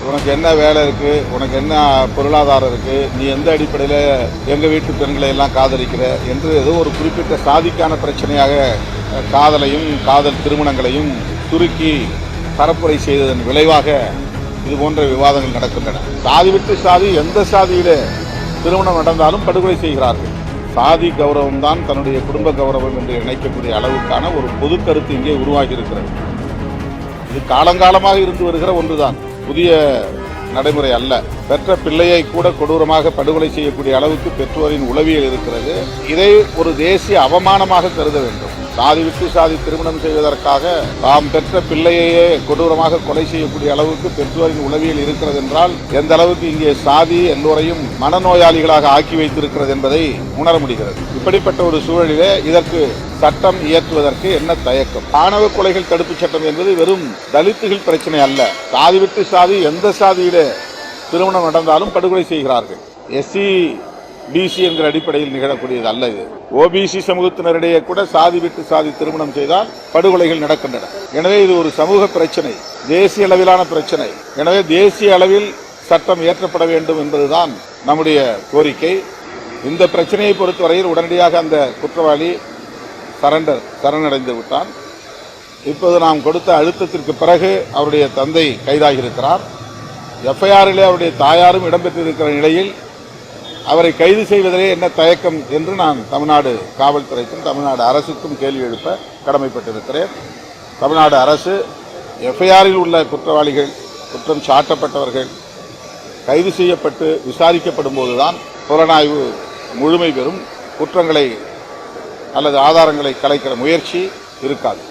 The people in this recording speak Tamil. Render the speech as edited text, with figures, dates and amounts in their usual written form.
உனக்கு என்ன வேலை இருக்குது, உனக்கு என்ன பொருளாதாரம் இருக்குது, நீ எந்த அடிப்படையில் எங்கள் வீட்டு பெண்களை எல்லாம் காதலிக்கிற என்று ஏதோ ஒரு குறிப்பிட்ட சாதிக்கான பிரச்சனையாக காதலையும் காதல் திருமணங்களையும் சுருக்கி பரப்புரை செய்ததன் விளைவாக இது போன்ற விவாதங்கள் நடக்கின்றன. சாதி விட்டு சாதி, எந்த சாதியில திருமணம் நடந்தாலும் படுகொலை செய்கிறார்கள். சாதி கௌரவம் தான் தன்னுடைய குடும்ப கௌரவம் என்று நினைக்கக்கூடிய அளவுக்கான ஒரு பொது கருத்து இங்கே உருவாகி இருக்கிறது. இது காலங்காலமாக இருந்து வருகிற ஒன்றுதான், புதிய நடைமுறை அல்ல. பெற்ற பிள்ளையை கூட கொடூரமாக படுகொலை செய்யக்கூடிய அளவுக்கு பெற்றோரின் உளவியல் இருக்கிறது. இதை ஒரு தேசிய அவமானமாக கருத வேண்டும். சாதி விட்டு சாதி திருமணம் செய்வதற்காக தாம் பெற்ற பிள்ளையே கொடூரமாக கொலை செய்யக்கூடிய அளவுக்கு பெற்றோரின் உளவியல் இருக்கிறது என்றால் எந்த அளவுக்கு இங்கே சாதி எல்லோரையும் மனநோயாளிகளாக ஆக்கி வைத்திருக்கிறது என்பதை உணர முடிகிறது. இப்படிப்பட்ட ஒரு சூழலிலே இதற்கு சட்டம் இயற்றுவதற்கு என்ன தயக்கம்? ஆணவ கொலைகள் தடுப்பு சட்டம் என்பது வெறும் தலித்துகள் பிரச்சனை அல்ல. சாதி விட்டு சாதி, எந்த சாதியிலே திருமணம் நடந்தாலும் படுகொலை செய்கிறார்கள். எஸ்சி பிசி என்கிற அடிப்படையில் நிகழக்கூடியது அல்ல இது. ஓபிசி சமூகத்தினரிடையே கூட சாதி விட்டு சாதி திருமணம் செய்தால் படுகொலைகள் நடக்கின்றன. எனவே இது ஒரு சமூக பிரச்சனை, தேசிய அளவிலான பிரச்சனை. எனவே தேசிய அளவில் சட்டம் இயற்றப்பட வேண்டும் என்பதுதான் நம்முடைய கோரிக்கை. இந்த பிரச்சனையை பொறுத்தவரையில் உடனடியாக அந்த குற்றவாளி சரணடைந்து விட்டான். இப்போது நாம் கொடுத்த அழுத்தத்திற்கு பிறகு அவருடைய தந்தை கைதாகியிருக்கிறார். எஃப்ஐஆரிலே அவருடைய தாயாரும் இடம்பெற்றிருக்கிற நிலையில் அவரை கைது செய்வதிலே என்ன தயக்கம் என்று நான் தமிழ்நாடு காவல்துறைக்கும் தமிழ்நாடு அரசுக்கும் கேள்வி எழுப்ப கடமைப்பட்டிருக்கிறேன். தமிழ்நாடு அரசு எஃப்ஐஆரில் உள்ள குற்றவாளிகள், குற்றம் சாட்டப்பட்டவர்கள் கைது செய்யப்பட்டு விசாரிக்கப்படும் போதுதான் புலனாய்வு முழுமை பெறும். குற்றங்களை அல்லது ஆதாரங்களை கலைக்கிற முயற்சி இருக்காது.